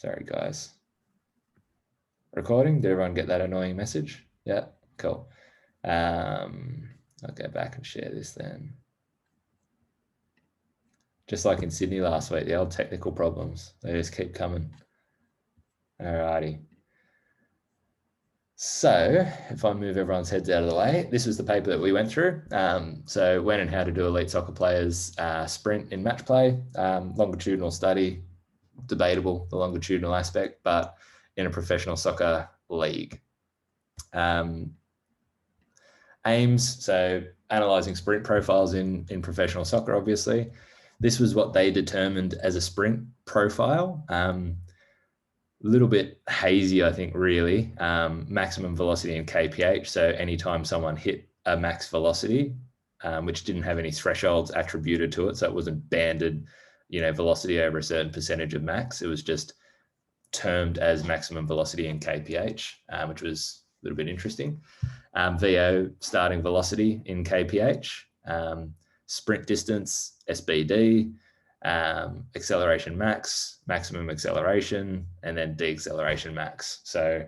Sorry, guys. Recording. Did everyone get that annoying message? Yeah, cool. I'll go back and share this then. Just like in Sydney last week, the old technical problems, they just keep coming. Alrighty. So if I move everyone's heads out of the way, this was the paper that we went through. So when and how to do elite soccer players sprint in match play, longitudinal study, debatable, the longitudinal aspect, but in a professional soccer league. Aims, so analysing sprint profiles in professional soccer, obviously. This was what they determined as a sprint profile. A little bit hazy, I think, really. Maximum velocity and kph, so anytime someone hit a max velocity, which didn't have any thresholds attributed to it, so it wasn't banded, velocity over a certain percentage of max. It was just termed as maximum velocity and kph, which was a little bit interesting. VO, starting velocity in kph, sprint distance, SBD, acceleration max, maximum acceleration, and then deacceleration max. So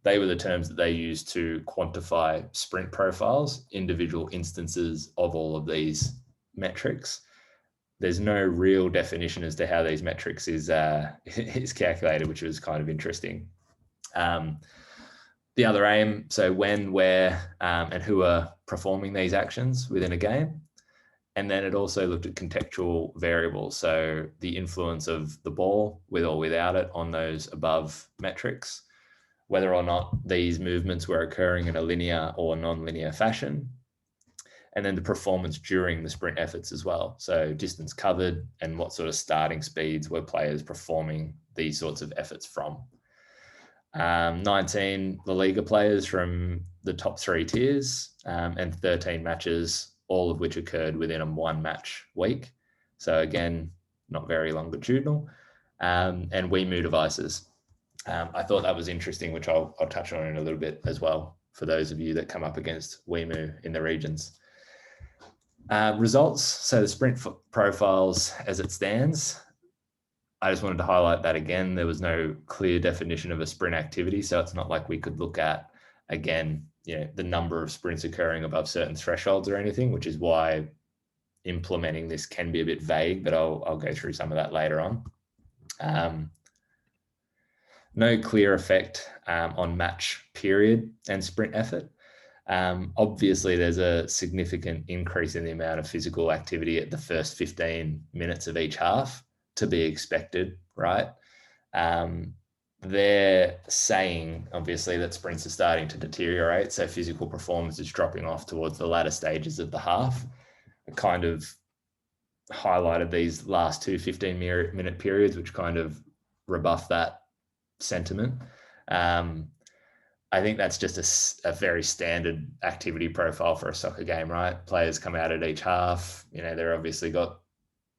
they were the terms that they used to quantify sprint profiles, individual instances of all of these metrics. There's no real definition as to how these metrics is calculated, which was kind of interesting. The other aim, so when, where, and who are performing these actions within a game. And then it also looked at contextual variables, so the influence of the ball, with or without it, on those above metrics, whether or not these movements were occurring in a linear or non-linear fashion, and then the performance during the sprint efforts as well. So distance covered and what sort of starting speeds were players performing these sorts of efforts from. 19 La Liga players from the top 3 tiers, and 13 matches, all of which occurred within a 1-match week. So again, not very longitudinal. And WeMove devices. I thought that was interesting, which I'll touch on in a little bit as well, for those of you that come up against WeMove in the regions. Results, so the sprint profiles as it stands. I just wanted to highlight that again. There was no clear definition of a sprint activity, so it's not like we could look at, again, the number of sprints occurring above certain thresholds or anything, which is why implementing this can be a bit vague, but I'll go through some of that later on. No clear effect on match period and sprint effort. Obviously, there's a significant increase in the amount of physical activity at the first 15 minutes of each half, to be expected, right? They're saying, obviously, that sprints are starting to deteriorate, so physical performance is dropping off towards the latter stages of the half. It kind of highlighted these last 2 15-minute periods, which kind of rebuff that sentiment. I think that's just a very standard activity profile for a soccer game, right? Players come out at each half. They're obviously got,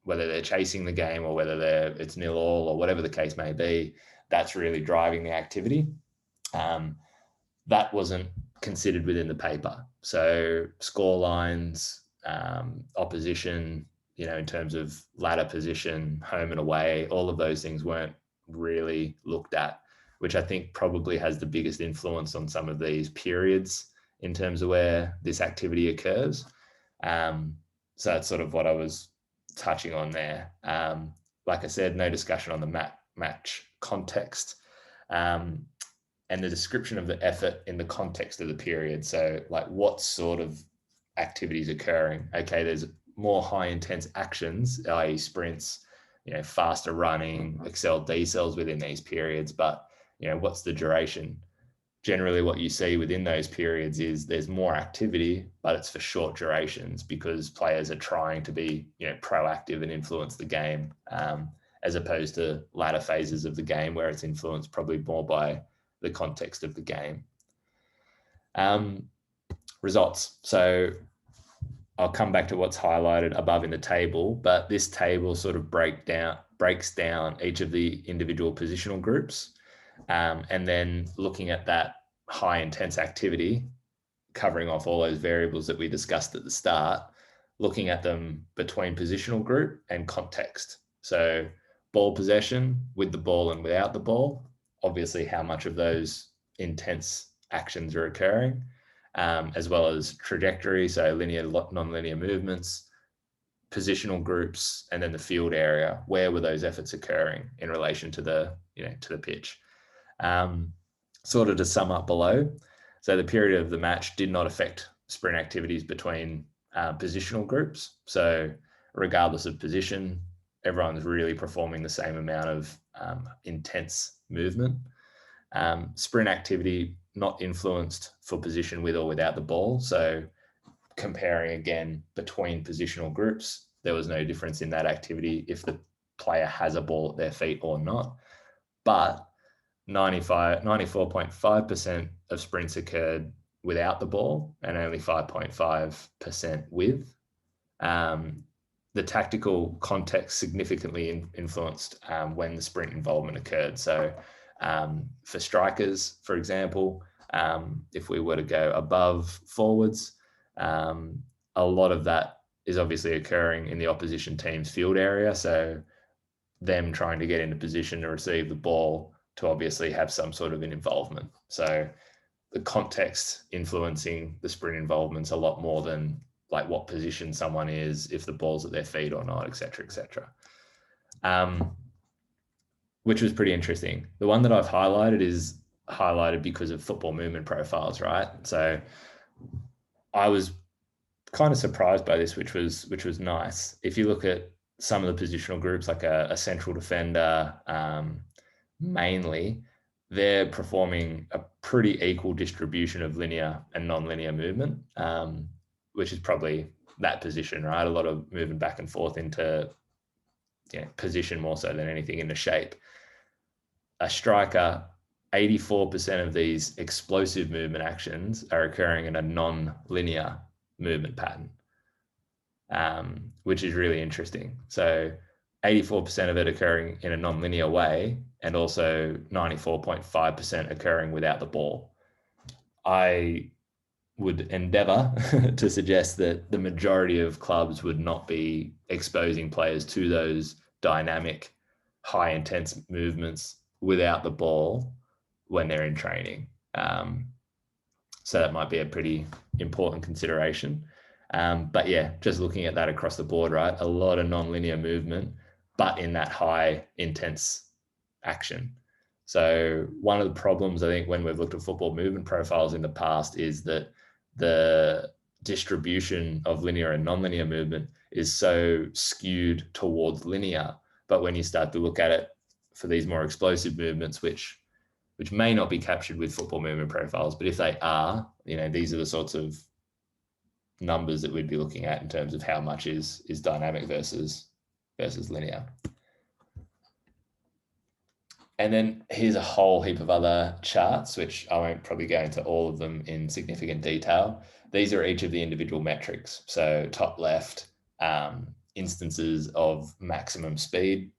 whether they're chasing the game or whether it's 0-0 or whatever the case may be, that's really driving the activity. That wasn't considered within the paper. So score lines, opposition, in terms of ladder position, home and away, all of those things weren't really looked at, which I think probably has the biggest influence on some of these periods in terms of where this activity occurs. So that's sort of what I was touching on there. Like I said, no discussion on the match context, and the description of the effort in the context of the period. So like what sort of activities occurring? Okay, there's more high intense actions, i.e. sprints, faster running, accel decels within these periods, but what's the duration? Generally what you see within those periods is there's more activity, but it's for short durations because players are trying to be, proactive and influence the game, as opposed to latter phases of the game where it's influenced probably more by the context of the game. Results. So I'll come back to what's highlighted above in the table, but this table sort of breaks down each of the individual positional groups. And then looking at that high intense activity, covering off all those variables that we discussed at the start, looking at them between positional group and context. So ball possession, with the ball and without the ball, obviously how much of those intense actions are occurring, as well as trajectory, so linear, non-linear movements, positional groups, and then the field area. Where were those efforts occurring in relation to the pitch? Sort of to sum up below, so the period of the match did not affect sprint activities between positional groups. So regardless of position, everyone's really performing the same amount of intense movement. Sprint activity not influenced for position with or without the ball. So comparing again between positional groups, there was no difference in that activity if the player has a ball at their feet or not. But 94.5% of sprints occurred without the ball and only 5.5% with. The tactical context significantly influenced when the sprint involvement occurred. So for strikers, for example, if we were to go above forwards, a lot of that is obviously occurring in the opposition team's field area. So them trying to get into position to receive the ball to obviously have some sort of an involvement. So the context influencing the sprint involvement's a lot more than like what position someone is, if the ball's at their feet or not, et cetera, which was pretty interesting. The one that I've highlighted is highlighted because of football movement profiles, right? So I was kind of surprised by this, which was nice. If you look at some of the positional groups, like a central defender, mainly, they're performing a pretty equal distribution of linear and non-linear movement, which is probably that position, right? A lot of moving back and forth into position more so than anything into shape. A striker, 84% of these explosive movement actions are occurring in a non-linear movement pattern, which is really interesting. So 84% of it occurring in a non-linear way, and also 94.5% occurring without the ball. I would endeavour to suggest that the majority of clubs would not be exposing players to those dynamic, high intense movements without the ball when they're in training. So that might be a pretty important consideration. But yeah, just looking at that across the board, right? A lot of non-linear movement, but in that high intense action. So one of the problems, I think, when we've looked at football movement profiles in the past is that the distribution of linear and non-linear movement is so skewed towards linear. But when you start to look at it for these more explosive movements, which may not be captured with football movement profiles, but if they are, these are the sorts of numbers that we'd be looking at in terms of how much is dynamic versus linear. And then here's a whole heap of other charts, which I won't probably go into all of them in significant detail. These are each of the individual metrics. So top left, instances of maximum speed,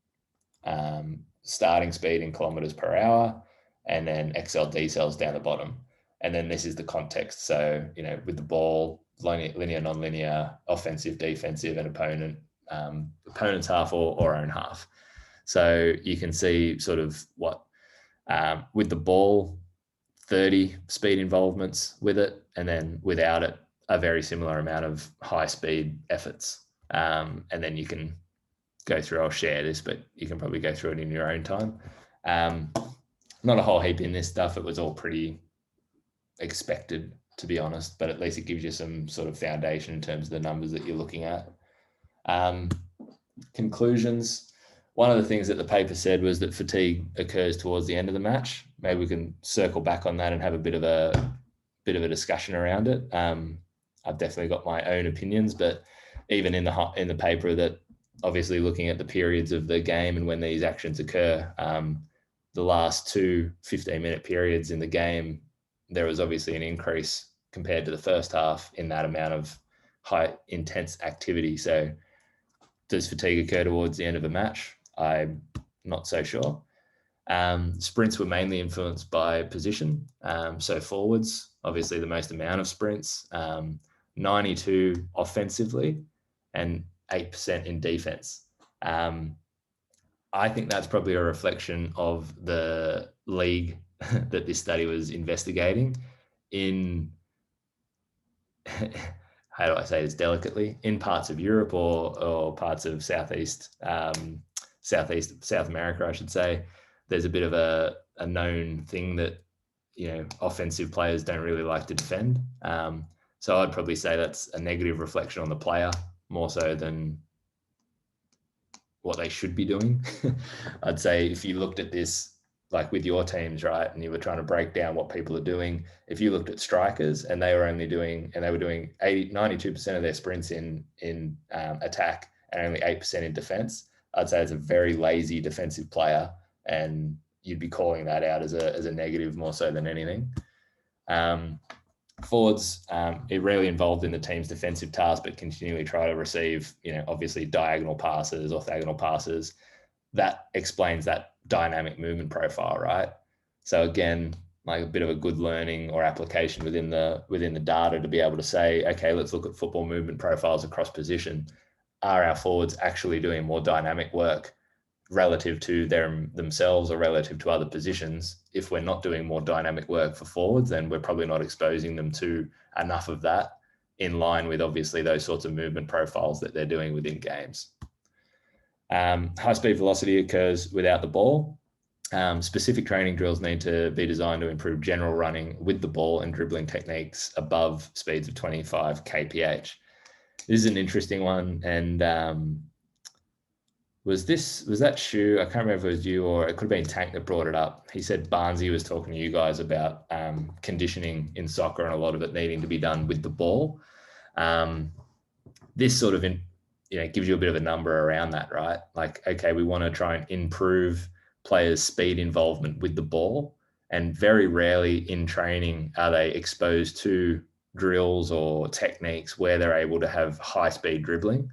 starting speed in kilometers per hour, and then XL decels down the bottom. And then this is the context. So, with the ball, linear, non-linear, offensive, defensive, and opponent's half or own half. So you can see sort of what, with the ball, 30 speed involvements with it, and then without it, a very similar amount of high speed efforts. And then you can go through, I'll share this, but you can probably go through it in your own time. Not a whole heap in this stuff. It was all pretty expected, to be honest, but at least it gives you some sort of foundation in terms of the numbers that you're looking at. Conclusions. One of the things that the paper said was that fatigue occurs towards the end of the match. Maybe we can circle back on that and have a bit of a discussion around it. I've definitely got my own opinions, but even in the paper, that obviously looking at the periods of the game and when these actions occur, the last two 15-minute periods in the game, there was obviously an increase compared to the first half in that amount of high intense activity. So does fatigue occur towards the end of a match? I'm not so sure. Sprints were mainly influenced by position. So forwards, obviously the most amount of sprints, 92 offensively and 8% in defense. I think that's probably a reflection of the league that this study was investigating in, how do I say this delicately, in parts of Europe or parts of South America, I should say. There's a bit of a known thing that, offensive players don't really like to defend. So I'd probably say that's a negative reflection on the player more so than what they should be doing. I'd say if you looked at this like with your teams, right, and you were trying to break down what people are doing, if you looked at strikers and they were doing 92% of their sprints in attack and only 8% in defense, I'd say it's a very lazy defensive player, and you'd be calling that out as a negative more so than anything. Forwards, it rarely involved in the team's defensive task, but continually try to receive, obviously diagonal passes, orthogonal passes. That explains that dynamic movement profile, right? So again, like a bit of a good learning or application within the data to be able to say, okay, let's look at football movement profiles across position. Are our forwards actually doing more dynamic work relative to themselves or relative to other positions? If we're not doing more dynamic work for forwards, then we're probably not exposing them to enough of that in line with obviously those sorts of movement profiles that they're doing within games. High speed velocity occurs without the ball. Specific training drills need to be designed to improve general running with the ball and dribbling techniques above speeds of 25 kph. This is an interesting one, and was that Shu? I can't remember if it was you or it could have been Tank that brought it up. He said Barnesy was talking to you guys about conditioning in soccer and a lot of it needing to be done with the ball. This sort of gives you a bit of a number around that, right? Like, okay, we want to try and improve players' speed involvement with the ball, and very rarely in training are they exposed to drills or techniques where they're able to have high speed dribbling,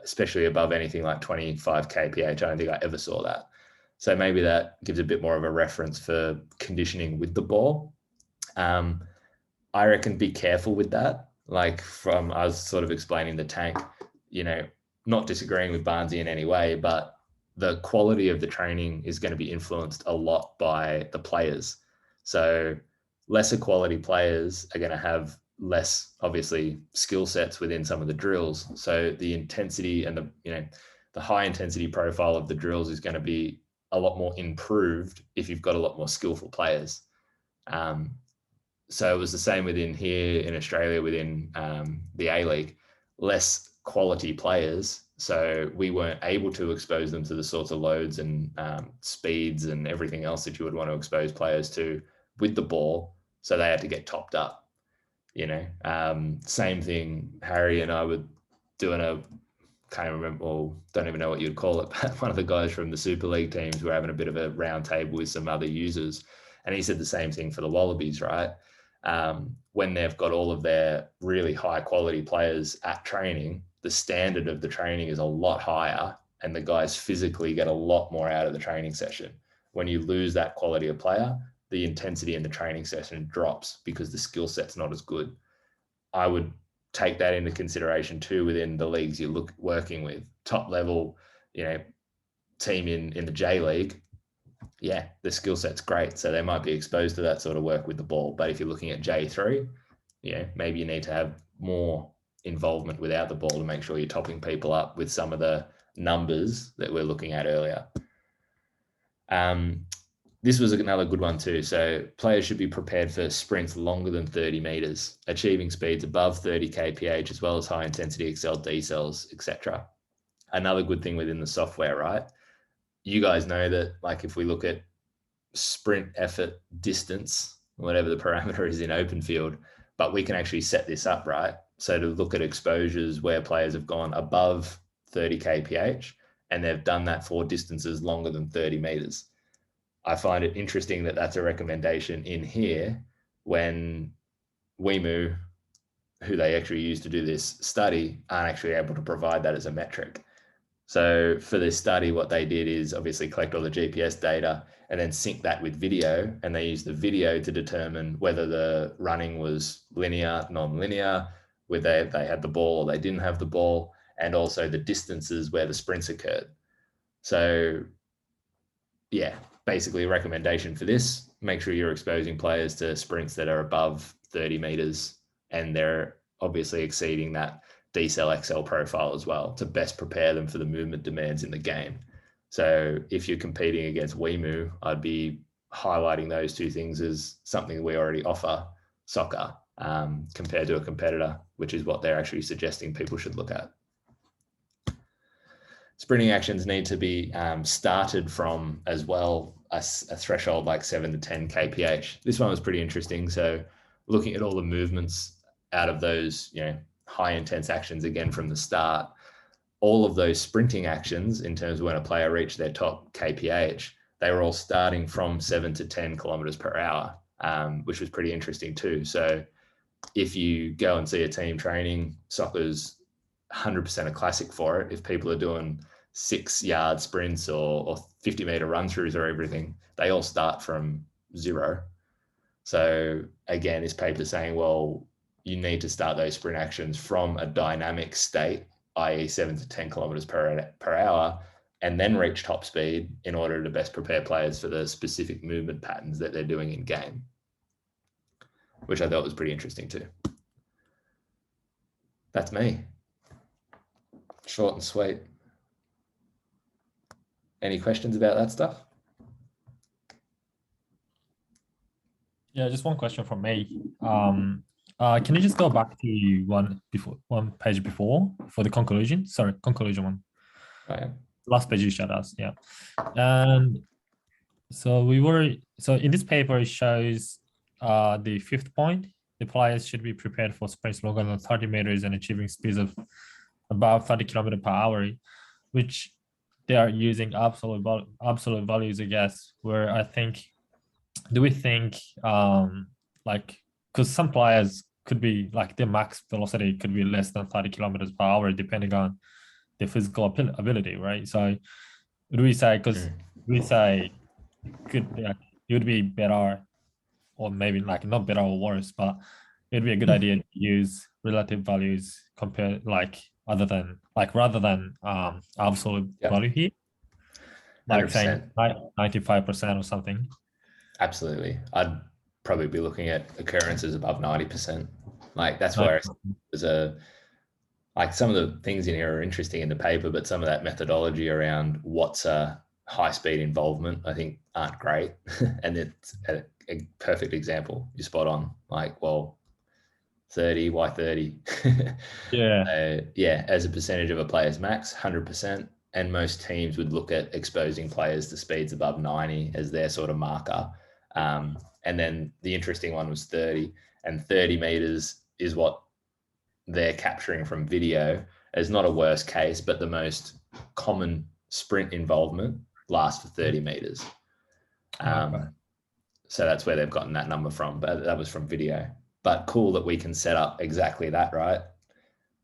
especially above anything like 25 kph. I don't think I ever saw that. So maybe that gives a bit more of a reference for conditioning with the ball. I reckon be careful with that. Like I was sort of explaining the Tank, not disagreeing with Barnesy in any way, but the quality of the training is going to be influenced a lot by the players. So lesser quality players are going to have less, obviously, skill sets within some of the drills. So the intensity and the high intensity profile of the drills is going to be a lot more improved if you've got a lot more skillful players. So it was the same within here in Australia, within the A-League, less quality players. So we weren't able to expose them to the sorts of loads and speeds and everything else that you would want to expose players to with the ball. So they had to get topped up. Same thing. Harry and I were doing can't remember, or don't even know what you'd call it, but one of the guys from the Super League teams were having a bit of a round table with some other users. And he said the same thing for the Wallabies, right? When they've got all of their really high quality players at training, the standard of the training is a lot higher and the guys physically get a lot more out of the training session. When you lose that quality of player, the intensity in the training session drops because the skill set's not as good. I would take that into consideration too within the leagues you're working with. Top level, team in the J League, yeah, the skill set's great. So they might be exposed to that sort of work with the ball. But if you're looking at J3, maybe you need to have more involvement without the ball to make sure you're topping people up with some of the numbers that we're looking at earlier. This was another good one too. So players should be prepared for sprints longer than 30 meters, achieving speeds above 30 kph, as well as high intensity accel decels, etc. Another good thing within the software, right? You guys know that, like, if we look at sprint effort distance, whatever the parameter is in open field, but we can actually set this up, right? So to look at exposures where players have gone above 30 kph and they've done that for distances longer than 30 meters. I find it interesting that that's a recommendation in here when WeMu, who they actually use to do this study, aren't actually able to provide that as a metric. So for this study, what they did is obviously collect all the GPS data and then sync that with video. And they used the video to determine whether the running was linear, non-linear, whether they had the ball or they didn't have the ball, and also the distances where the sprints occurred. So yeah, basically a recommendation for this, make sure you're exposing players to sprints that are above 30 meters and they're obviously exceeding that decel XL profile as well to best prepare them for the movement demands in the game. So if you're competing against Wemu, I'd be highlighting those two things as something we already offer soccer compared to a competitor, which is what they're actually suggesting people should look at. Sprinting actions need to be started from as well a threshold like 7 to 10 kph. This one was pretty interesting. So looking at all the movements out of those, high intense actions again from the start, all of those sprinting actions in terms of when a player reached their top kph, they were all starting from 7 to 10 kilometers per hour, which was pretty interesting too. So if you go and see a team training, soccer's 100% a classic for it. If people are doing 6-yard sprints or 50-meter run-throughs or everything, they all start from 0. So again, this paper saying, well, you need to start those sprint actions from a dynamic state, i.e. 7 to 10 kilometers per hour, and then reach top speed in order to best prepare players for the specific movement patterns that they're doing in game, which I thought was pretty interesting too. That's me. Short and sweet. Any questions about that stuff? Yeah, just one question from me. Can you just go back to one page before for the conclusion? Sorry, conclusion one. Oh, yeah. Last page you showed us, yeah. And so in this paper it shows the 5th point. The players should be prepared for sprints longer than 30 meters and achieving speeds of about 30 kilometers per hour, which they are using absolute values, I guess, where I think, do we think because some players could be like their max velocity could be less than 30 kilometers per hour depending on their physical ability, right? So would we say, because we say it would be better, or maybe like not better or worse, but it'd be a good idea to use relative values rather than absolute value here, like 100%. Saying 95% or something. Absolutely. I'd probably be looking at occurrences above 90%. Like that's where there's like some of the things in here are interesting in the paper, but some of that methodology around what's a high speed involvement, I think aren't great. And it's a perfect example. You're spot on. Like, well, 30, why 30? Yeah. Yeah. As a percentage of a player's max, 100%. And most teams would look at exposing players to speeds above 90 as their sort of marker. And then the interesting one was 30, and 30 meters is what they're capturing from video as not a worst case, but the most common sprint involvement lasts for 30 meters. So that's where they've gotten that number from, but that was from video. But cool that we can set up exactly that, right?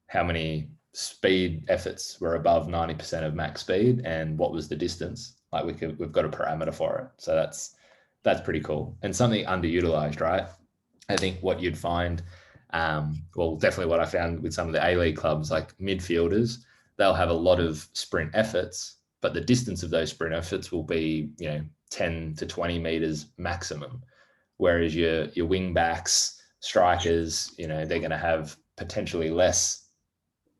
How many speed efforts were above 90% of max speed and what was the distance? Like we've got a parameter for it. So that's pretty cool and something underutilized, right? I think what you'd find, well, definitely what I found with some of the A-League clubs, like midfielders, they'll have a lot of sprint efforts, but the distance of those sprint efforts will be, 10 to 20 meters maximum. Whereas your wing backs, strikers, they're going to have potentially less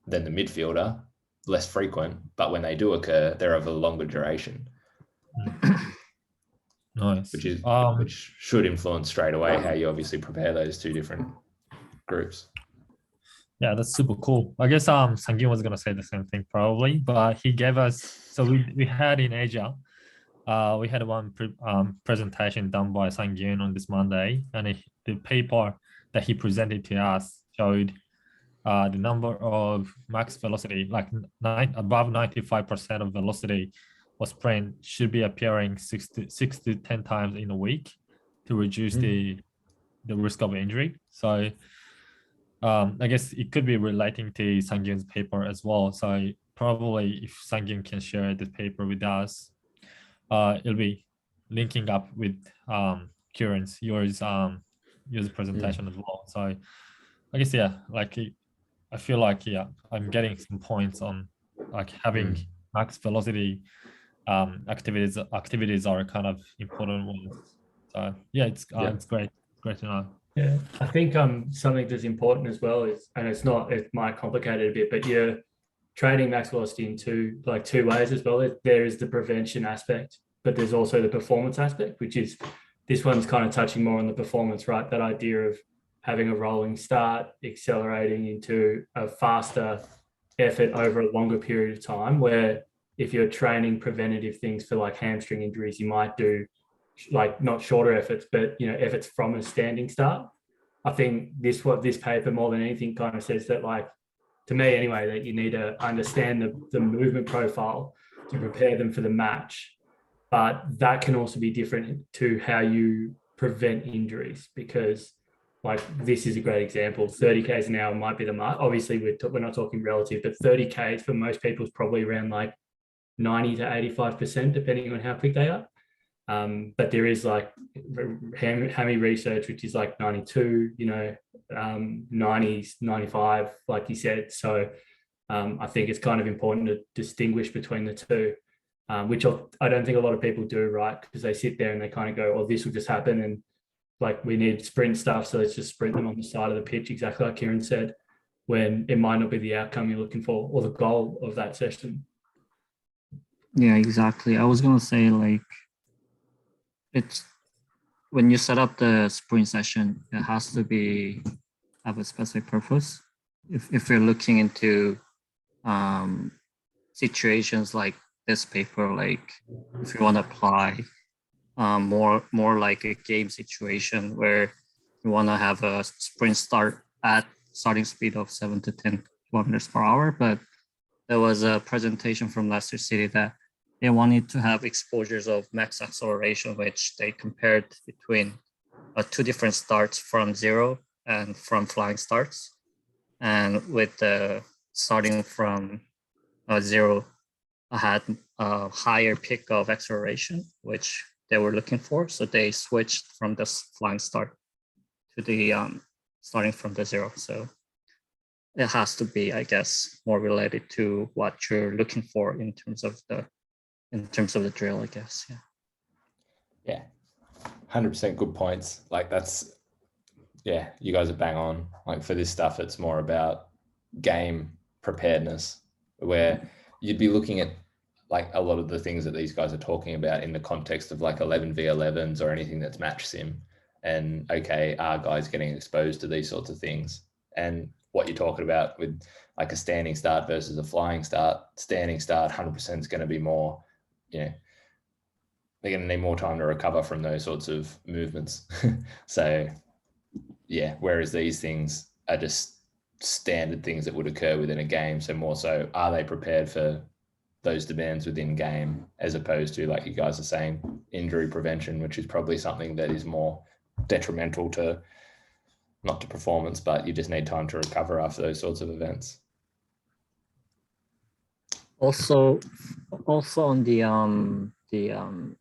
than the midfielder, less frequent, but when they do occur, they're of a longer duration. Nice. Which should influence straight away how you obviously prepare those two different groups. Yeah, that's super cool. I guess Sangyun was gonna say the same thing probably, but he gave us, so we had in Asia, we had one presentation done by Sangyun on this Monday, and the paper that he presented to us showed the number of max velocity, like above 95% of velocity or sprint should be appearing 6 to 10 times in a week to reduce the risk of injury. So I guess it could be relating to Sangyun's paper as well. So probably if Sangyun can share the paper with us, it'll be linking up with Kieran's, yours presentation as well. So I guess, yeah, like I feel like, yeah, I'm getting some points on like having max velocity activities are kind of important ones. So yeah, Yeah. it's great to know. Yeah, I think something that's important as well is, and it might complicate it a bit, but you're training max velocity in two ways as well. There is the prevention aspect, but there's also the performance aspect, which is this one's kind of touching more on the performance, right? That idea of having a rolling start, accelerating into a faster effort over a longer period of time, where if you're training preventative things for like hamstring injuries, you might do like not shorter efforts, but efforts from a standing start. I think this paper more than anything kind of says that, like, to me anyway, that you need to understand the movement profile to prepare them for the match. But that can also be different to how you prevent injuries, because like this is a great example. 30 k's an hour might be the mark. Obviously, we're not talking relative, but 30 k's for most people is probably around like 90 to 85%, depending on how quick they are. But there is like hammy research, which is like 92, 90s, 95, like you said. So I think it's kind of important to distinguish between the two, which I don't think a lot of people do, right? Because they sit there and they kind of go, oh, this will just happen. And like, we need sprint stuff, so let's just sprint them on the side of the pitch, exactly like Kieran said, when it might not be the outcome you're looking for or the goal of that session. Yeah, exactly. I was going to say, like, it's when you set up the sprint session, it has to have a specific purpose. If you're looking into situations like this paper, like if you want to apply more like a game situation where you want to have a sprint start at starting speed of 7 to 10 kilometers per hour, but there was a presentation from Leicester City that they wanted to have exposures of max acceleration, which they compared between two different starts from zero and from flying starts. And with the starting from zero, I had a higher peak of acceleration, which they were looking for. So they switched from this flying start to the starting from the zero. So it has to be, I guess, more related to what you're looking for in terms of the drill, I guess. Yeah, 100% good points. Like you guys are bang on. Like for this stuff, it's more about game preparedness, where you'd be looking at like a lot of the things that these guys are talking about in the context of like 11v11s or anything that's match sim. And okay, are guys getting exposed to these sorts of things? And what you're talking about with like a standing start versus a flying start, 100% is going to be more, they're going to need more time to recover from those sorts of movements. So yeah, whereas these things are just standard things that would occur within a game. So more so, are they prepared for those demands within game, as opposed to, like you guys are saying, injury prevention, which is probably something that is more detrimental to, not to performance, but you just need time to recover after those sorts of events. Also on the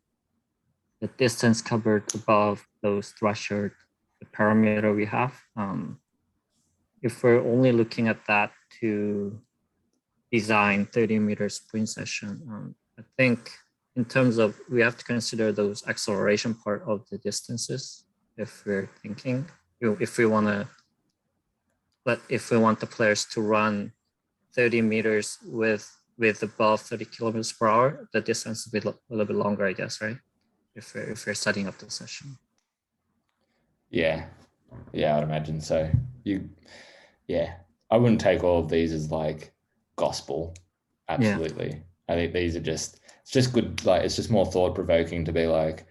distance covered above those threshold, the parameter we have, if we're only looking at that to design 30-meter sprint session, I think in terms of, we have to consider those acceleration part of the distances. If we're thinking, if we want the players to run 30 meters with above 30 kilometers per hour, the distance will be a little bit longer, I guess, right? If we're setting up the session. Yeah, I'd imagine so. I wouldn't take all of these as like gospel. Absolutely. Yeah. I think these are it's just good. Like, it's just more thought provoking to be like,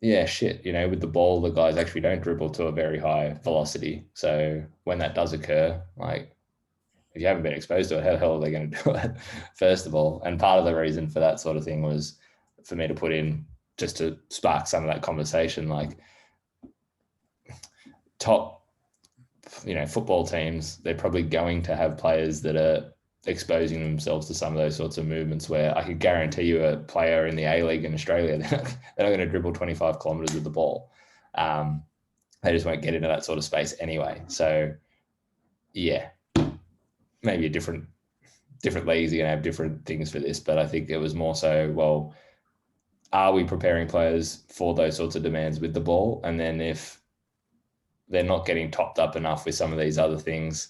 yeah, shit, with the ball, the guys actually don't dribble to a very high velocity. So when that does occur, like, if you haven't been exposed to it, how the hell are they going to do it, first of all? And part of the reason for that sort of thing was for me to put in, just to spark some of that conversation, like top, football teams, they're probably going to have players that are exposing themselves to some of those sorts of movements, where I could guarantee you a player in the A-League in Australia, they're not going to dribble 25 kilometers with the ball. They just won't get into that sort of space anyway. So yeah, maybe a different leagues are going to have different things for this, but I think it was more so, well, are we preparing players for those sorts of demands with the ball? And then if they're not getting topped up enough with some of these other things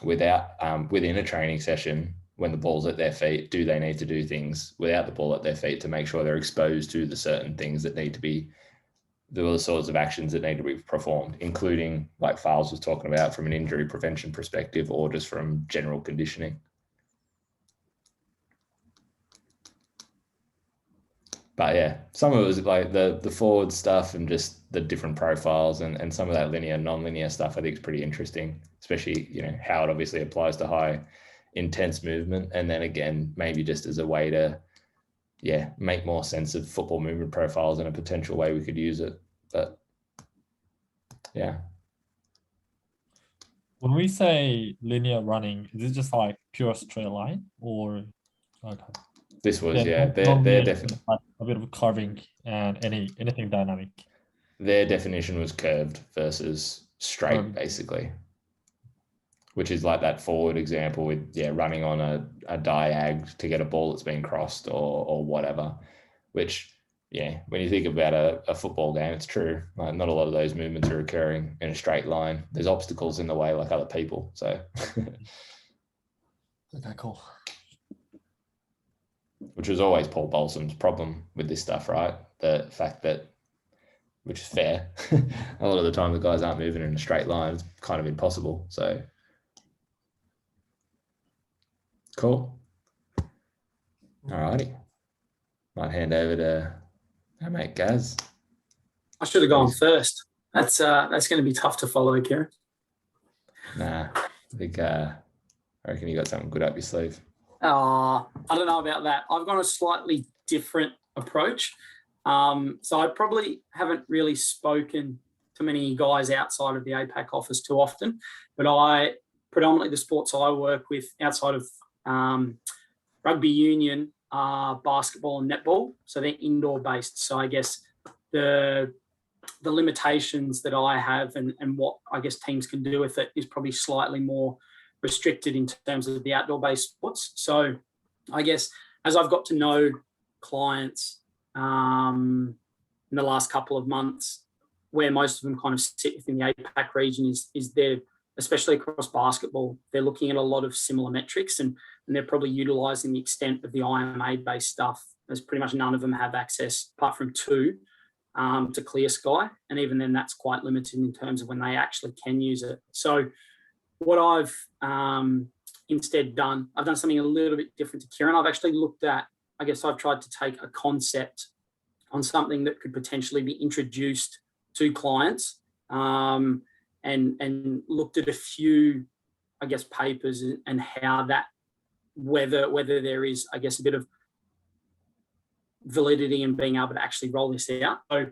within a training session, when the ball's at their feet, do they need to do things without the ball at their feet to make sure they're exposed to the certain things that need to be, the sorts of actions that need to be performed, including, like Files was talking about, from an injury prevention perspective or just from general conditioning. But yeah, some of it was like the forward stuff and just the different profiles and some of that linear, non-linear stuff I think is pretty interesting, especially, you know, how it obviously applies to high intense movement. And then again, maybe just as a way to, make more sense of football movement profiles and a potential way we could use it. But yeah. When we say linear running, is it just like pure straight line or okay? This was, they're definitely a bit of carving and anything dynamic. Their definition was curved versus straight, basically, which is like that forward example with running on a diag to get a ball that's been crossed or whatever. Which, when you think about a football game, it's true. Like, not a lot of those movements are occurring in a straight line. There's obstacles in the way, like other people. So, okay, cool. Which was always Paul Balsam's problem with this stuff, right? The fact that, which is fair, a lot of the time the guys aren't moving in a straight line. It's kind of impossible. So, cool. All righty. Might hand over to our mate Gaz. I should have gone first. That's going to be tough to follow, Kieran. Nah, I think I reckon you got something good up your sleeve. I don't know about that. I've got a slightly different approach. So I probably haven't really spoken to many guys outside of the APAC office too often, but predominantly the sports I work with outside of rugby union are basketball and netball. So they're indoor based. So I guess the limitations that I have and what I guess teams can do with it is probably slightly more restricted in terms of the outdoor-based sports. So I guess as I've got to know clients in the last couple of months, where most of them kind of sit within the APAC region is they're, especially across basketball, they're looking at a lot of similar metrics and they're probably utilising the extent of the IMA-based stuff, as pretty much none of them have access, apart from two, to Clear Sky. And even then, that's quite limited in terms of when they actually can use it. So what I've instead done, I've done something a little bit different to Kieran. I've actually looked at, I guess I've tried to take a concept on something that could potentially be introduced to clients and looked at a few, I guess, papers and how that, whether there is, I guess, a bit of validity in being able to actually roll this out. So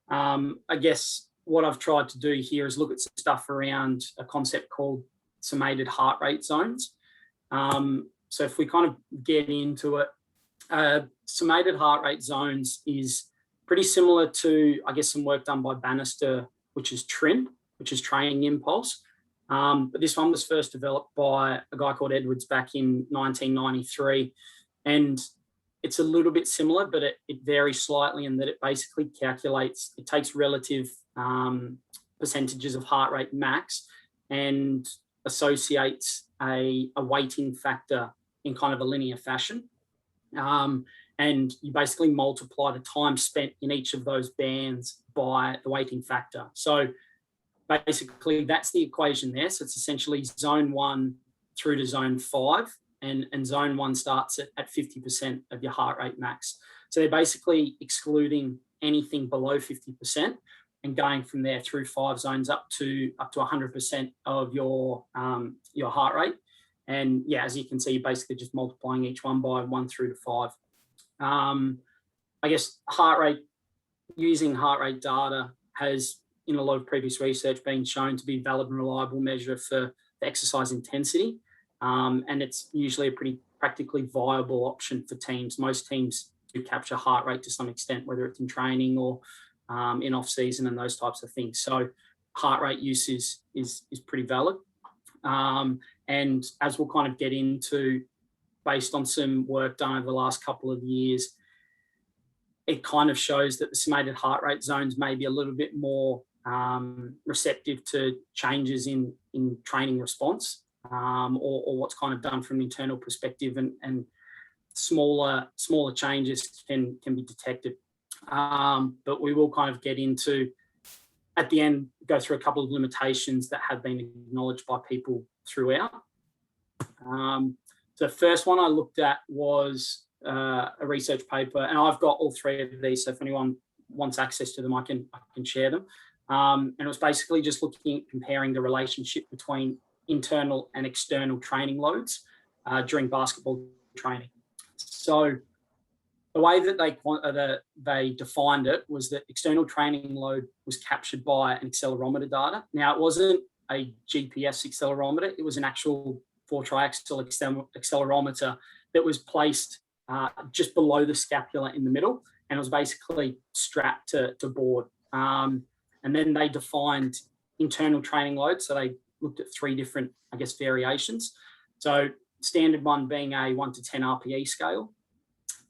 I guess what I've tried to do here is look at some stuff around a concept called summated heart rate zones. So if we kind of get into it, summated heart rate zones is pretty similar to, I guess, some work done by Bannister, which is TRIN, which is training impulse. But this one was first developed by a guy called Edwards back in 1993. And it's a little bit similar, but it varies slightly in that it basically calculates, it takes relative percentages of heart rate max and associates a weighting factor in kind of a linear fashion. And you basically multiply the time spent in each of those bands by the weighting factor. So basically that's the equation there. So it's essentially zone 1 through to zone 5. And zone 1 starts at 50% of your heart rate max. So they're basically excluding anything below 50% and going from there through 5 zones up to 100% of your heart rate. And yeah, as you can see, you're basically just multiplying each one by 1 through to 5. I guess using heart rate data has, in a lot of previous research, been shown to be a valid and reliable measure for the exercise intensity. And it's usually a pretty practically viable option for teams. Most teams do capture heart rate to some extent, whether it's in training or in off season and those types of things. So heart rate use is pretty valid. And as we'll kind of get into, based on some work done over the last couple of years, it kind of shows that the summated heart rate zones may be a little bit more receptive to changes in training response, or what's kind of done from an internal perspective, and smaller changes can be detected. But we will kind of get into, at the end, go through a couple of limitations that have been acknowledged by people throughout. The first one I looked at was a research paper, and I've got all three of these, so if anyone wants access to them, I can share them. And it was basically just looking at comparing the relationship between internal and external training loads during basketball training. So the way that they defined it was that external training load was captured by an accelerometer data. Now, it wasn't a GPS accelerometer, it was an actual 4-triaxial accelerometer that was placed just below the scapula in the middle, and it was basically strapped to board. And then they defined internal training load. So they looked at 3 different, I guess, variations. So standard one being a 1 to 10 RPE scale,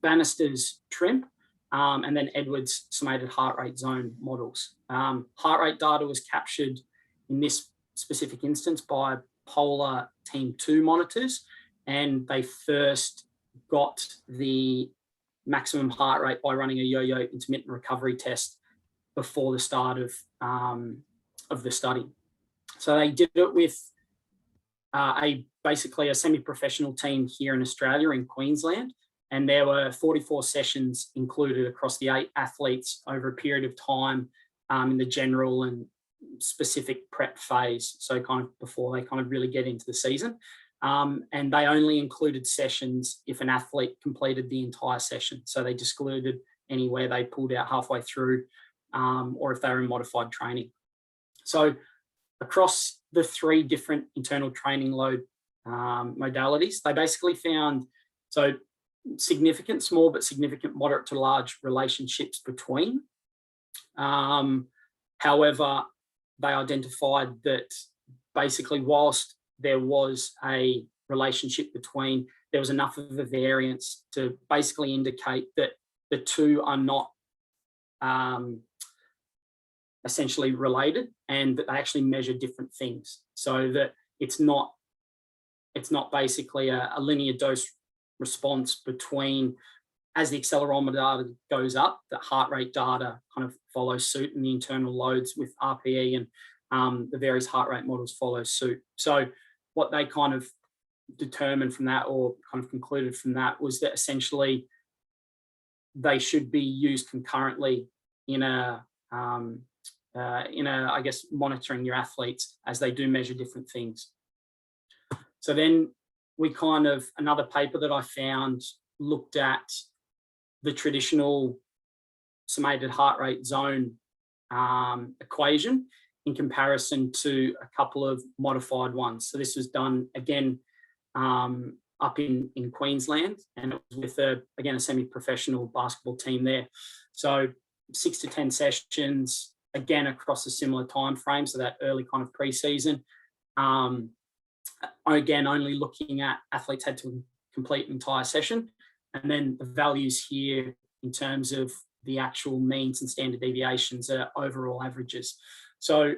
Bannister's TRIMP, and then Edwards' summated heart rate zone models. Heart rate data was captured in this specific instance by Polar Team 2 monitors, and they first got the maximum heart rate by running a yo-yo intermittent recovery test before the start of the study. So they did it with basically a semi-professional team here in Australia, in Queensland, and there were 44 sessions included across the 8 athletes over a period of time in the general and specific prep phase, so kind of before they kind of really get into the season. And they only included sessions if an athlete completed the entire session. So they excluded anywhere they pulled out halfway through, or if they were in modified training. So across the 3 different internal training load modalities, they basically found significant, small but significant, moderate to large relationships between. However, they identified that basically whilst there was a relationship between, there was enough of a variance to basically indicate that the two are not essentially related, and that they actually measure different things. So that it's not basically a linear dose response between, as the accelerometer data goes up, the heart rate data kind of follows suit, and the internal loads with RPE and the various heart rate models follow suit. So what they kind of determined from that, or kind of concluded from that, was that essentially they should be used concurrently in I guess, monitoring your athletes as they do measure different things. So then we kind of, another paper that I found looked at the traditional summated heart rate zone equation in comparison to a couple of modified ones. So this was done again up in Queensland, and it was with again a semi-professional basketball team there. So 6 to 10 sessions, again across a similar time frame, so that early kind of pre-season. Again, only looking at athletes had to complete an entire session, and then the values here in terms of the actual means and standard deviations are overall averages. So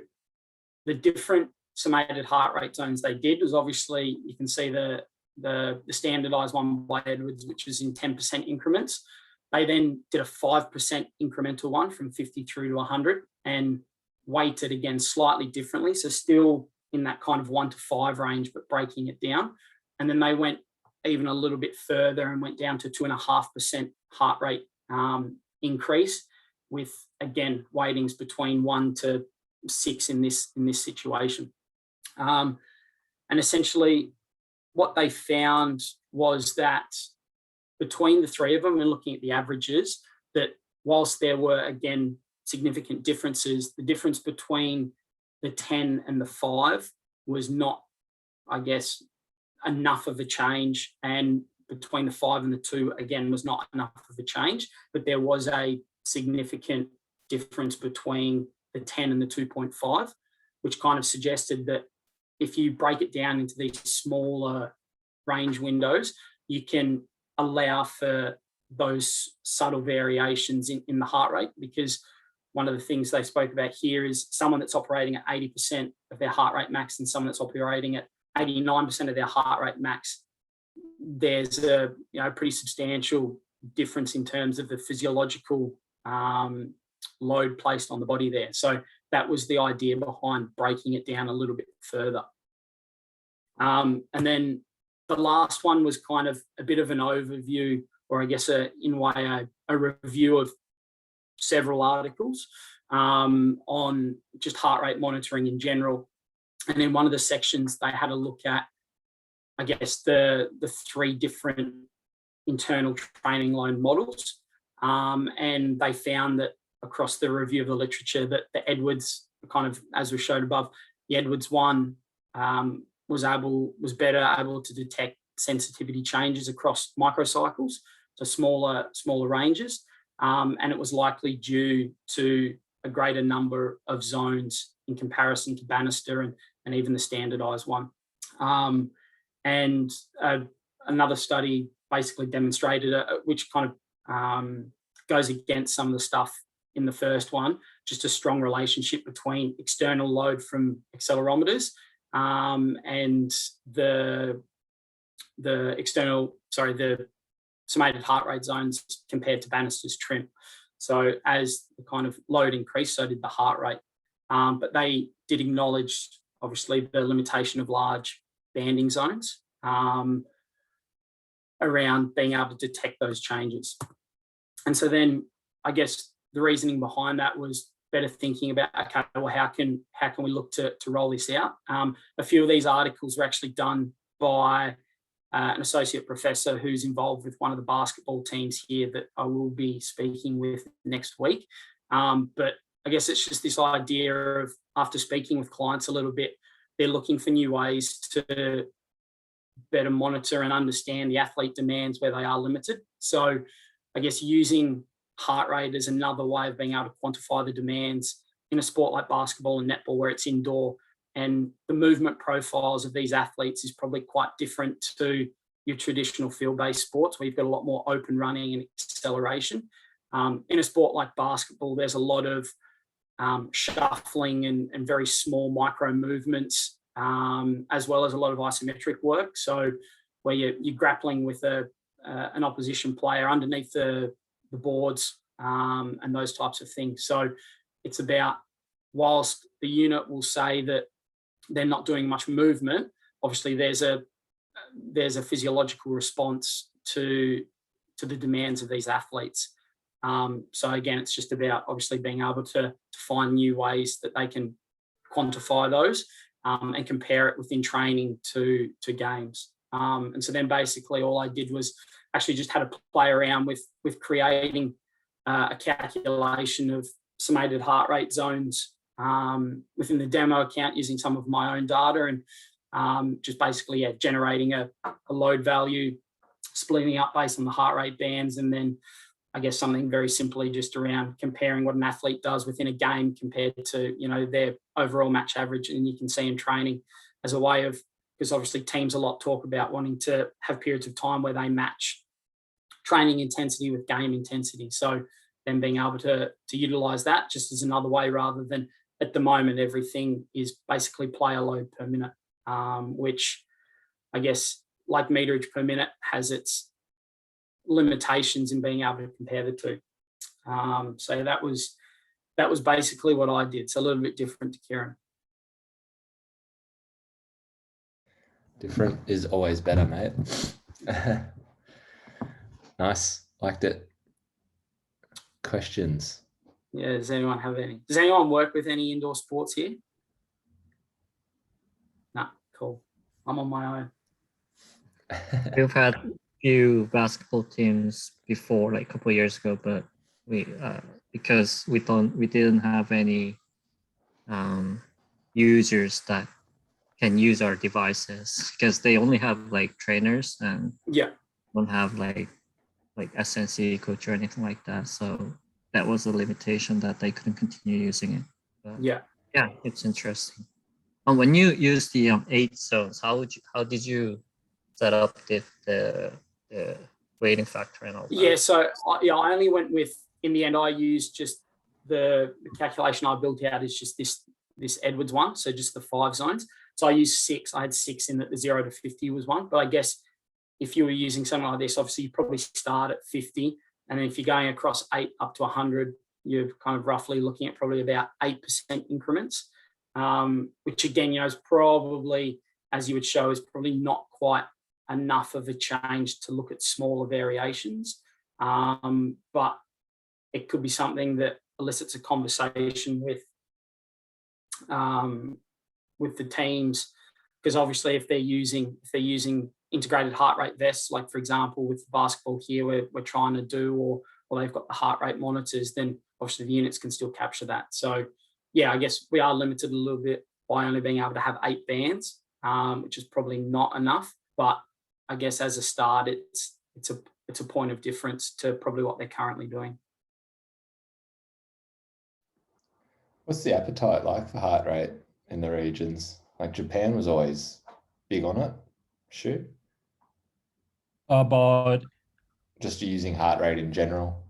the different summated heart rate zones they did was, obviously you can see the standardized one by Edwards, which is in 10% increments. They then did a 5% incremental one from 50 through to 100, and weighted again slightly differently. So still in that kind of 1 to 5 range, but breaking it down. And then they went even a little bit further and went down to 2.5% heart rate increase, with again weightings between 1 to 6 in this situation. And essentially what they found was that between the 3 of them, and looking at the averages, that whilst there were again significant differences, the difference between the 10 and the 5 was not, I guess, enough of a change, and between the 5 and the 2 again was not enough of a change, but there was a significant difference between the 10 and the 2.5, which kind of suggested that if you break it down into these smaller range windows, you can allow for those subtle variations in the heart rate, because one of the things they spoke about here is someone that's operating at 80% of their heart rate max and someone that's operating at 89% of their heart rate max. There's a pretty substantial difference in terms of the physiological load placed on the body there. So that was the idea behind breaking it down a little bit further. And then the last one was kind of a bit of an overview, or I guess a review of several articles on just heart rate monitoring in general. And in one of the sections, they had a look at, I guess, the 3 different internal training load models. And they found that across the review of the literature that the Edwards, kind of as we showed above, the Edwards one was better able to detect sensitivity changes across microcycles, so smaller ranges. And it was likely due to a greater number of zones in comparison to Bannister and even the standardized one. And another study basically demonstrated, which kind of goes against some of the stuff in the first one, just a strong relationship between external load from accelerometers and the summated heart rate zones compared to Bannister's trim. So as the kind of load increased, so did the heart rate. But they did acknowledge, obviously, the limitation of large banding zones around being able to detect those changes. And so then I guess the reasoning behind that was better thinking about, okay, well, how can we look to roll this out? A few of these articles were actually done by an associate professor who's involved with one of the basketball teams here that I will be speaking with next week. But I guess it's just this idea of, after speaking with clients a little bit, they're looking for new ways to better monitor and understand the athlete demands where they are limited. So I guess using heart rate as another way of being able to quantify the demands in a sport like basketball and netball, where it's indoor, and the movement profiles of these athletes is probably quite different to your traditional field-based sports, where you've got a lot more open running and acceleration. In a sport like basketball, there's a lot of shuffling and very small micro movements, as well as a lot of isometric work. So where you're grappling with an opposition player underneath the boards and those types of things. So it's about, whilst the unit will say that they're not doing much movement, obviously there's a physiological response to the demands of these athletes. So again, it's just about obviously being able to find new ways that they can quantify those and compare it within training to games. And so then basically all I did was actually just had to play around with creating a calculation of summated heart rate zones within the demo account using some of my own data, and just basically generating a load value, splitting up based on the heart rate bands, and then I guess something very simply just around comparing what an athlete does within a game compared to, their overall match average. And you can see in training as a way of, because obviously teams a lot talk about wanting to have periods of time where they match training intensity with game intensity. So then being able to utilize that just as another way, rather than at the moment, everything is basically player load per minute, which I guess, like meterage per minute, has its limitations in being able to compare the two. So that was basically what I did. It's a little bit different to Kieran. Different is always better, mate. Nice. Liked it. Questions? Yeah, does anyone have any? Does anyone work with any indoor sports here? No, cool. I'm on my own. We've had few basketball teams before, like a couple of years ago, but we because we didn't have any users that can use our devices, because they only have like trainers and don't have like SNC coach or anything like that. So that was a limitation that they couldn't continue using it. But yeah, it's interesting. And when you use the 8 zones, how did you set up the weighting factor and all that? Yeah, so I only went with, in the end, I used just the calculation I built out is just this Edwards one, so just the 5 zones. So I used 6. I had 6 in that the 0 to 50 was one. But I guess if you were using something like this, obviously you probably start at 50, and then if you're going across 8 up to 100, you're kind of roughly looking at probably about 8% increments, which again, is probably, as you would show, is probably not quite enough of a change to look at smaller variations. But it could be something that elicits a conversation with the teams, because obviously if they're using integrated heart rate vests, like for example with basketball here we're trying to do, or they've got the heart rate monitors, then obviously the units can still capture that. So yeah, I guess we are limited a little bit by only being able to have 8 bands, which is probably not enough. But I guess as a start, it's a point of difference to probably what they're currently doing. What's the appetite like for heart rate in the regions? Like Japan was always big on it. Shoot. But Just using heart rate in general.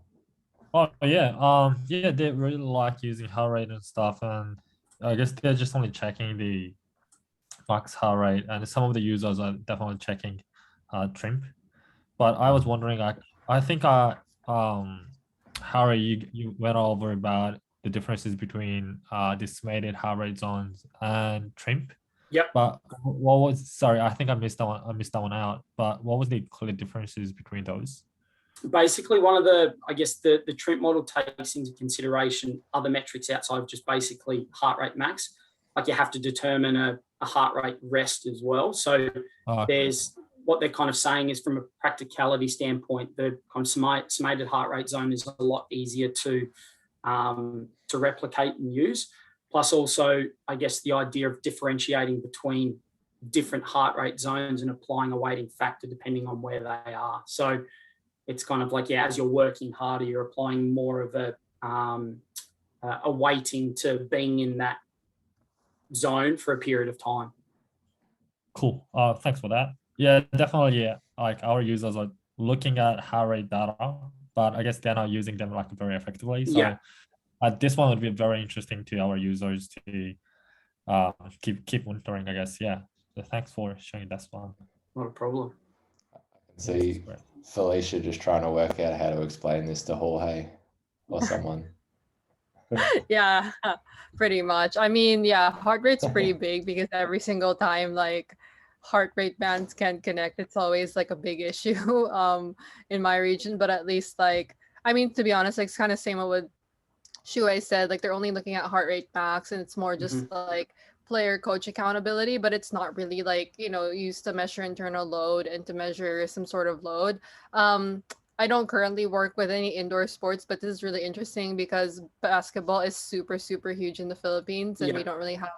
oh yeah, they really like using heart rate and stuff, and I guess they're just only checking the max heart rate, and some of the users are definitely checking trimp. But I was wondering, I think Harry, you went over about the differences between the estimated heart rate zones and trimp. Yep. But what was, sorry, I think I missed that one. I missed that one out. But what was the clear differences between those? Basically, one of the, I guess the trimp model takes into consideration other metrics outside of just basically heart rate max. Like you have to determine a heart rate rest as well. So there's, what they're kind of saying is, from a practicality standpoint, the kind of summated heart rate zone is a lot easier to replicate and use. Plus also, I guess the idea of differentiating between different heart rate zones and applying a weighting factor depending on where they are. So it's kind of like, yeah, as you're working harder, you're applying more of a weighting to being in that zone for a period of time. Cool. Thanks for that. Yeah, definitely. Yeah, like our users are looking at heart rate data, but I guess they're not using them like very effectively. So Yeah. This one would be very interesting to our users to keep monitoring, I guess. Yeah. So thanks for sharing that one. Not a problem. See Felicia just trying to work out how to explain this to Jorge or someone. Yeah, pretty much. I mean, yeah, heart rate's pretty big because every single time like heart rate bands can connect, it's always like a big issue in my region. But at least like, I mean, to be honest, like it's kind of same with what Shuai said, like they're only looking at heart rate max and it's more just like player coach accountability, but it's not really like, used to measure internal load and to measure some sort of load. I don't currently work with any indoor sports, but this is really interesting because basketball is super, super huge in the Philippines and we don't really have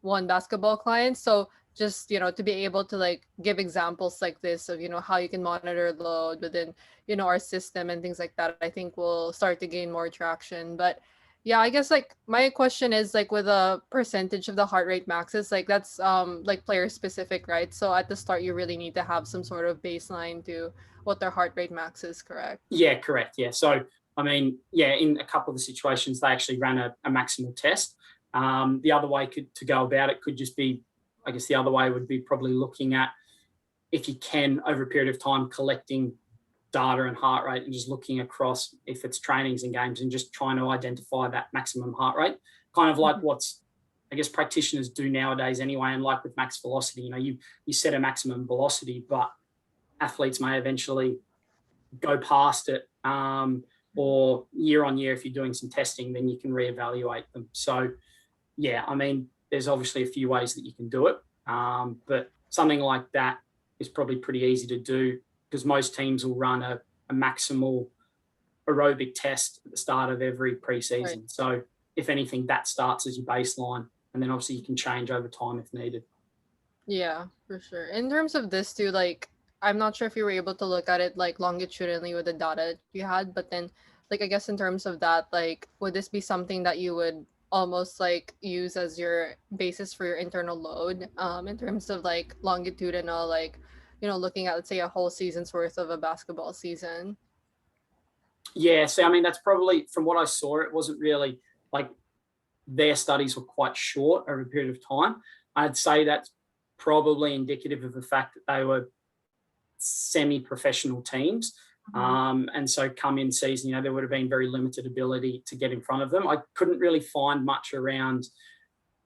one basketball client. So just, to be able to like give examples like this of, how you can monitor load within, our system and things like that, I think will start to gain more traction. But yeah, I guess like my question is like with a percentage of the heart rate maxes, like that's like player specific, right? So at the start, you really need to have some sort of baseline to what their heart rate max is, correct? Yeah, correct. Yeah. So, I mean, yeah, in a couple of the situations, they actually ran a maximal test. The other way to go about it could just be, I guess the other way would be probably looking at, if you can, over a period of time, collecting data and heart rate and just looking across, if it's trainings and games, and just trying to identify that maximum heart rate, kind of like what's, I guess, practitioners do nowadays anyway. And like with max velocity, you set a maximum velocity, but athletes may eventually go past it, or year on year, if you're doing some testing, then you can reevaluate them. So yeah, I mean, there's obviously a few ways that you can do it, but something like that is probably pretty easy to do because most teams will run a maximal aerobic test at the start of every preseason. Right. So if anything, that starts as your baseline, and then obviously you can change over time if needed. Yeah, for sure. In terms of this too, like, I'm not sure if you were able to look at it like longitudinally with the data you had, but then like, I guess in terms of that, like, would this be something that you would almost like use as your basis for your internal load in terms of like longitudinal like looking at, let's say, a whole season's worth of a basketball season? Yeah, so I mean, that's probably, from what I saw, it wasn't really like, their studies were quite short over a period of time. I'd say that's probably indicative of the fact that they were semi-professional teams. And so come in season, there would have been very limited ability to get in front of them. I couldn't really find much around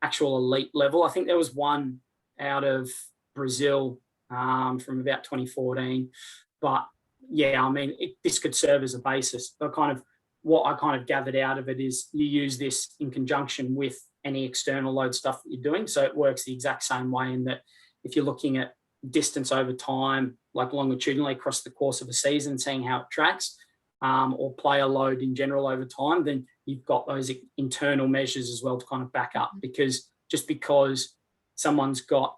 actual elite level. I think there was one out of Brazil from about 2014. But yeah, I mean, this could serve as a basis. What I kind of gathered out of it is you use this in conjunction with any external load stuff that you're doing. So it works the exact same way in that if you're looking at distance over time, like longitudinally across the course of a season, seeing how it tracks, or player load in general over time, then you've got those internal measures as well to kind of back up. Because just because someone's got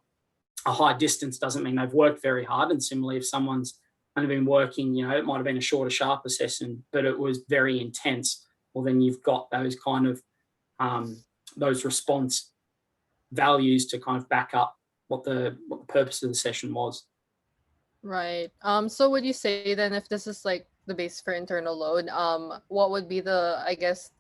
a high distance doesn't mean they've worked very hard. And similarly, if someone's only been working, it might have been a shorter, sharper session, but it was very intense. Well, then you've got those kind of those response values to kind of back up what the purpose of the session was. Right. So would you say then, if this is like the base for internal load, what would be the, I guess,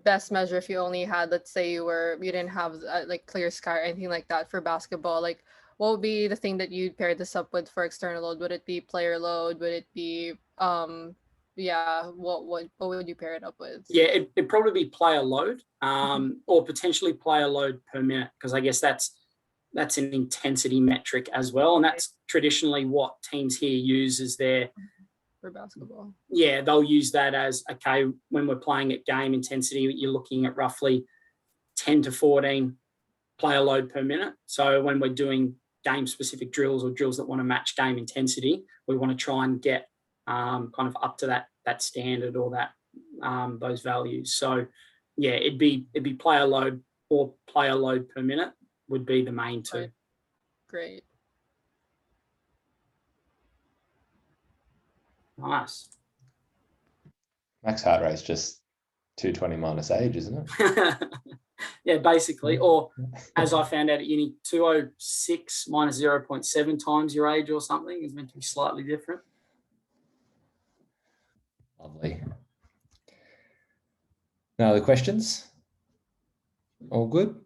best measure if you only had, let's say you didn't have like clear sky or anything like that for basketball? Like, what would be the thing that you'd pair this up with for external load? Would it be player load? Would it be what would you pair it up with? Yeah, it'd probably be player load, or potentially player load per minute, because I guess that's an intensity metric as well, and that's traditionally what teams here use as their, for basketball. Yeah, they'll use that as, okay, when we're playing at game intensity, you're looking at roughly 10 to 14 player load per minute. So when we're doing game-specific drills or drills that want to match game intensity, we want to try and get kind of up to that standard or that those values. So yeah, it'd be player load or player load per minute would be the main two. Great. Nice. Max heart rate's just 220 minus age, isn't it? Yeah, basically. Or as I found out at uni, 206 minus 0.7 times your age or something is meant to be slightly different. Lovely. No other questions? All good?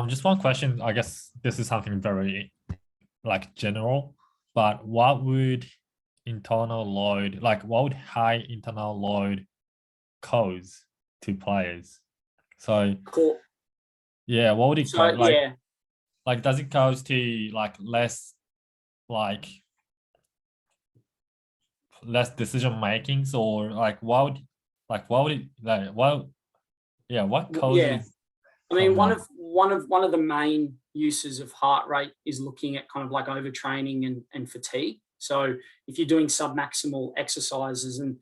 Just one question. I guess this is something very like general, but what would high internal load cause to players? So Cool. yeah, what would it So cause? Like, yeah, like does it cause to like less decision makings, or what causes? Yeah. I mean, one of the main uses of heart rate is looking at kind of like overtraining and fatigue. So if you're doing submaximal exercises, and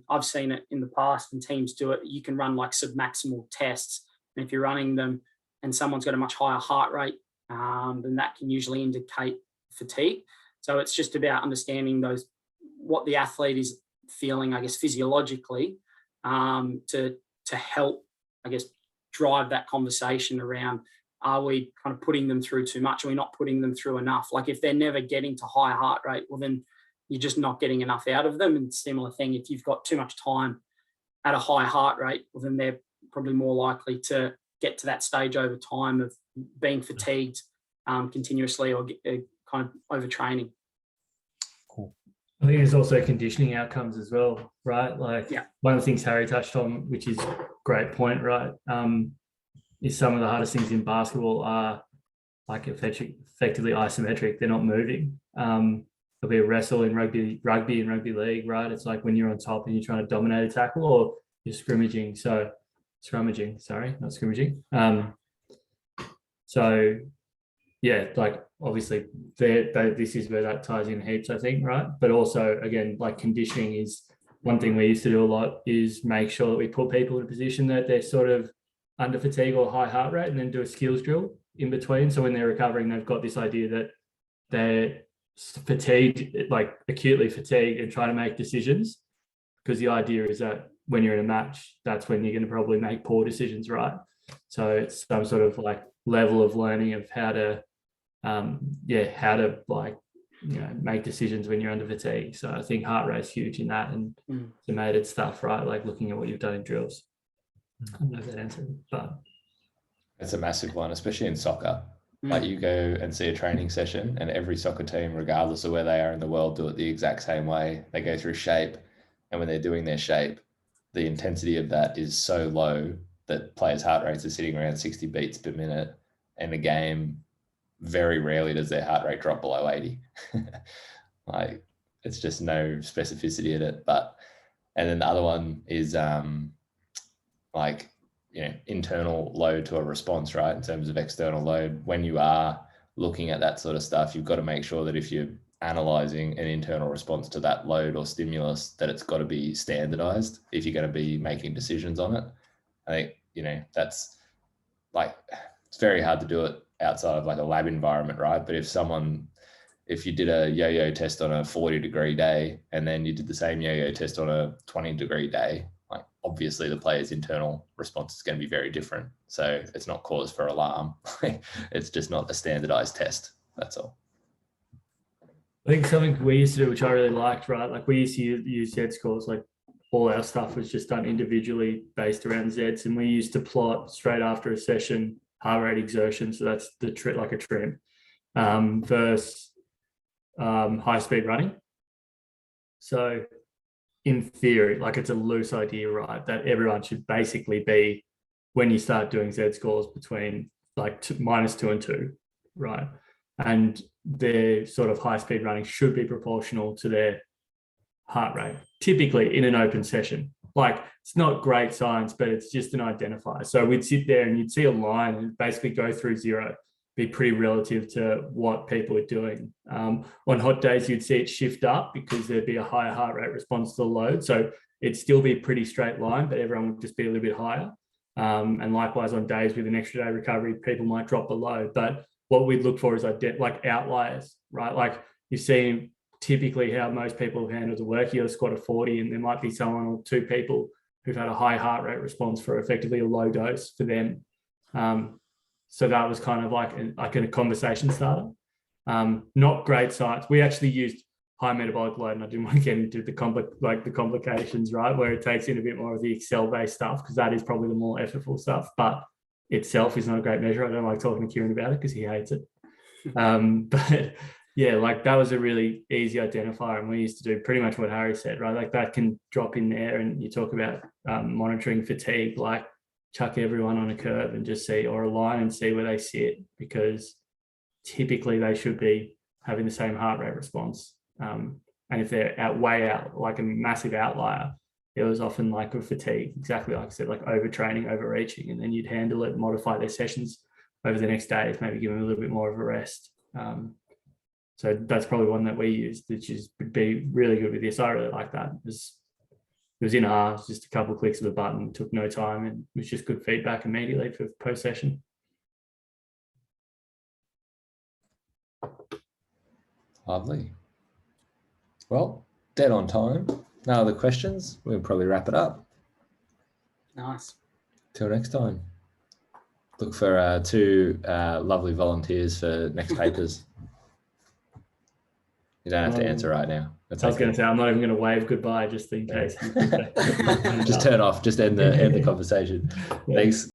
I've seen it in the past and teams do it, you can run like submaximal tests. And if you're running them and someone's got a much higher heart rate, then that can usually indicate fatigue. So it's just about understanding what the athlete is feeling, I guess, physiologically, to help, I guess, drive that conversation around, are we kind of putting them through too much? Are we not putting them through enough? Like if they're never getting to high heart rate, well, then you're just not getting enough out of them. And similar thing, if you've got too much time at a high heart rate, well, then they're probably more likely to get to that stage over time of being fatigued continuously or kind of overtraining. Cool. I think there's also conditioning outcomes as well, right? Like Yeah. One of the things Harry touched on, which is a great point, right? Is some of the hardest things in basketball are like effectively isometric. They're not moving. There'll be a wrestle in rugby and rugby league, right? It's like when you're on top and you're trying to dominate a tackle, or you're scrummaging. Not scrimmaging. So yeah, like obviously this is where that ties in heaps, I think, right? But also, again, like conditioning is one thing we used to do a lot, is make sure that we put people in a position that they're sort of under fatigue or high heart rate, and then do a skills drill in between. So when they're recovering, they've got this idea that they're fatigued, like acutely fatigued, and trying to make decisions. Because the idea is that when you're in a match, that's when you're going to probably make poor decisions, right? So it's some sort of like level of learning of how to how to like, make decisions when you're under fatigue. So I think heart rate's huge in that, and summated stuff, right? Like looking at what you've done in drills. I don't know if that answered, but it's a massive one, especially in soccer. Like you go and see a training session, and every soccer team, regardless of where they are in the world, do it the exact same way. They go through shape, and when they're doing their shape, the intensity of that is so low that players' heart rates are sitting around 60 beats per minute. And the game, very rarely does their heart rate drop below 80. Like it's just no specificity in it. And then the other one is internal load to a response, right? In terms of external load, when you are looking at that sort of stuff, you've got to make sure that if you're analyzing an internal response to that load or stimulus, that it's got to be standardized if you're going to be making decisions on it. I think, that's like, it's very hard to do it outside of like a lab environment, right? But if you did a yo-yo test on a 40-degree day, and then you did the same yo-yo test on a 20-degree day, like obviously the player's internal response is going to be very different. So it's not cause for alarm. It's just not a standardized test. That's all. I think something we used to do, which I really liked, right? Like we used to use Z scores, like all our stuff was just done individually based around Zs. And we used to plot straight after a session, heart rate exertion. So that's the like a trim versus high speed running. So in theory, like it's a loose idea, right? That everyone should basically be, when you start doing Z scores, between like -2 and 2, right? And their sort of high speed running should be proportional to their heart rate, typically in an open session. Like it's not great science, but it's just an identifier. So we'd sit there and you'd see a line and basically go through 0, be pretty relative to what people are doing. On hot days, you'd see it shift up because there'd be a higher heart rate response to the load. So it'd still be a pretty straight line, but everyone would just be a little bit higher. And likewise on days with an extra day recovery, people might drop below. But what we'd look for is like outliers, right? Like you see typically how most people handle the work. You'll squat a 40 and there might be someone or 2 people who've had a high heart rate response for effectively a low dose for them. So that was kind of like a conversation starter. Not great science. We actually used high metabolic load, and I didn't want to get into the complications, right? Where it takes in a bit more of the Excel-based stuff, because that is probably the more effortful stuff, but itself is not a great measure. I don't like talking to Kieran about it because he hates it. But yeah, like that was a really easy identifier, and we used to do pretty much what Harry said, right? Like that can drop in there, and you talk about monitoring fatigue, like chuck everyone on a curve and just see, or a line and see where they sit, because typically they should be having the same heart rate response. And if they're way out, like a massive outlier, it was often like a fatigue, exactly like I said, like overtraining, overreaching, and then you'd handle it, modify their sessions over the next days, maybe give them a little bit more of a rest. So that's probably one that we used, which would be really good with this. I really like that. It was in hours, just a couple of clicks of a button, took no time, and it was just good feedback immediately for post-session. Lovely. Well, dead on time. No other questions. We'll probably wrap it up. Nice. Till next time. Look for 2 lovely volunteers for next papers. You don't have to answer right now. That's I was going to say, I'm not even going to wave goodbye just in case. Just turn off. Just end the conversation. Yeah. Thanks.